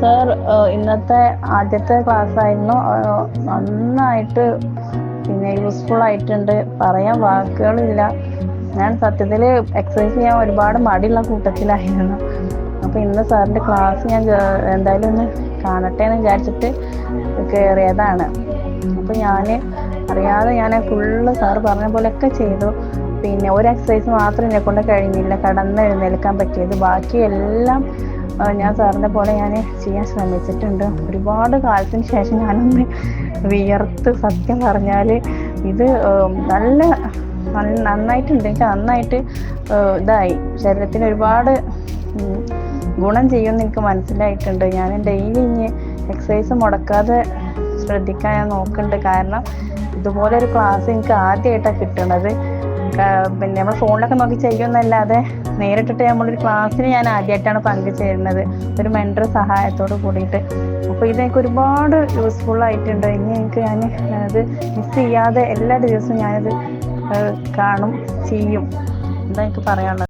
Sir ഇന്നത്തെ ആദ്യത്തെ class ആയിരുന്നു. നന്നായിട്ട് യൂസ്ഫുൾ ആയിട്ടുണ്ട്. പറയാൻ വാക്കുകളില്ല. ഞാൻ സത്യത്തിൽ എക്സസൈസ് ചെയ്യാൻ ഒരുപാട് മടിയുള്ള കൂട്ടത്തിലായിരുന്നു. അപ്പോൾ ഇന്ന് സാറിൻ്റെ ക്ലാസ് ഞാൻ എന്തായാലും ഒന്ന് കാണട്ടെ എന്ന് വിചാരിച്ചിട്ട് കയറിയതാണ്. അപ്പോൾ അറിയാതെ ഞാൻ ഫുള്ള് സാറ് പറഞ്ഞ പോലെയൊക്കെ ചെയ്തു. ഒരു എക്സസൈസ് മാത്രം എന്നെ കൊണ്ട് കഴിഞ്ഞില്ല എഴുന്നേൽക്കാൻ പറ്റിയത്. ബാക്കി എല്ലാം ഞാൻ സാറിനെ പോലെ ഞാൻ ചെയ്യാൻ ശ്രമിച്ചിട്ടുണ്ട്. ഒരുപാട് കാലത്തിന് ശേഷം ഞാനൊന്ന് വിയർത്ത്, സത്യം പറഞ്ഞാൽ ഇത് നന്നായിട്ടുണ്ട്. എനിക്ക് നന്നായിട്ട് ഇതായി, ശരീരത്തിന് ഒരുപാട് ഗുണം ചെയ്യുമെന്ന് എനിക്ക് മനസ്സിലായിട്ടുണ്ട്. ഞാൻ ഡെയിലി ഇനി എക്സസൈസ് മുടക്കാതെ ശ്രദ്ധിക്കാൻ ഞാൻ നോക്കുന്നുണ്ട്. കാരണം ഇതുപോലെ ഒരു ക്ലാസ് എനിക്ക് ആദ്യമായിട്ടാണ് കിട്ടുന്നത്. നമ്മൾ ഫോണിലൊക്കെ നോക്കി ചെയ്യുമെന്നല്ലാതെ നേരിട്ടിട്ട് നമ്മളൊരു ക്ലാസ്സിന് ഞാൻ ആദ്യമായിട്ടാണ് പങ്കുചേരുന്നത്, ഒരു മെൻറ്റർ സഹായത്തോട് കൂടിയിട്ട്. അപ്പോൾ ഇതെനിക്ക് ഒരുപാട് യൂസ്ഫുൾ ആയിട്ടുണ്ട്. ഇനി ഞാൻ അത് മിസ് ചെയ്യാതെ എല്ലാ ദിവസവും ഞാനത് ചെയ്യും. എന്താ എനിക്ക് പറയാനുള്ളത്?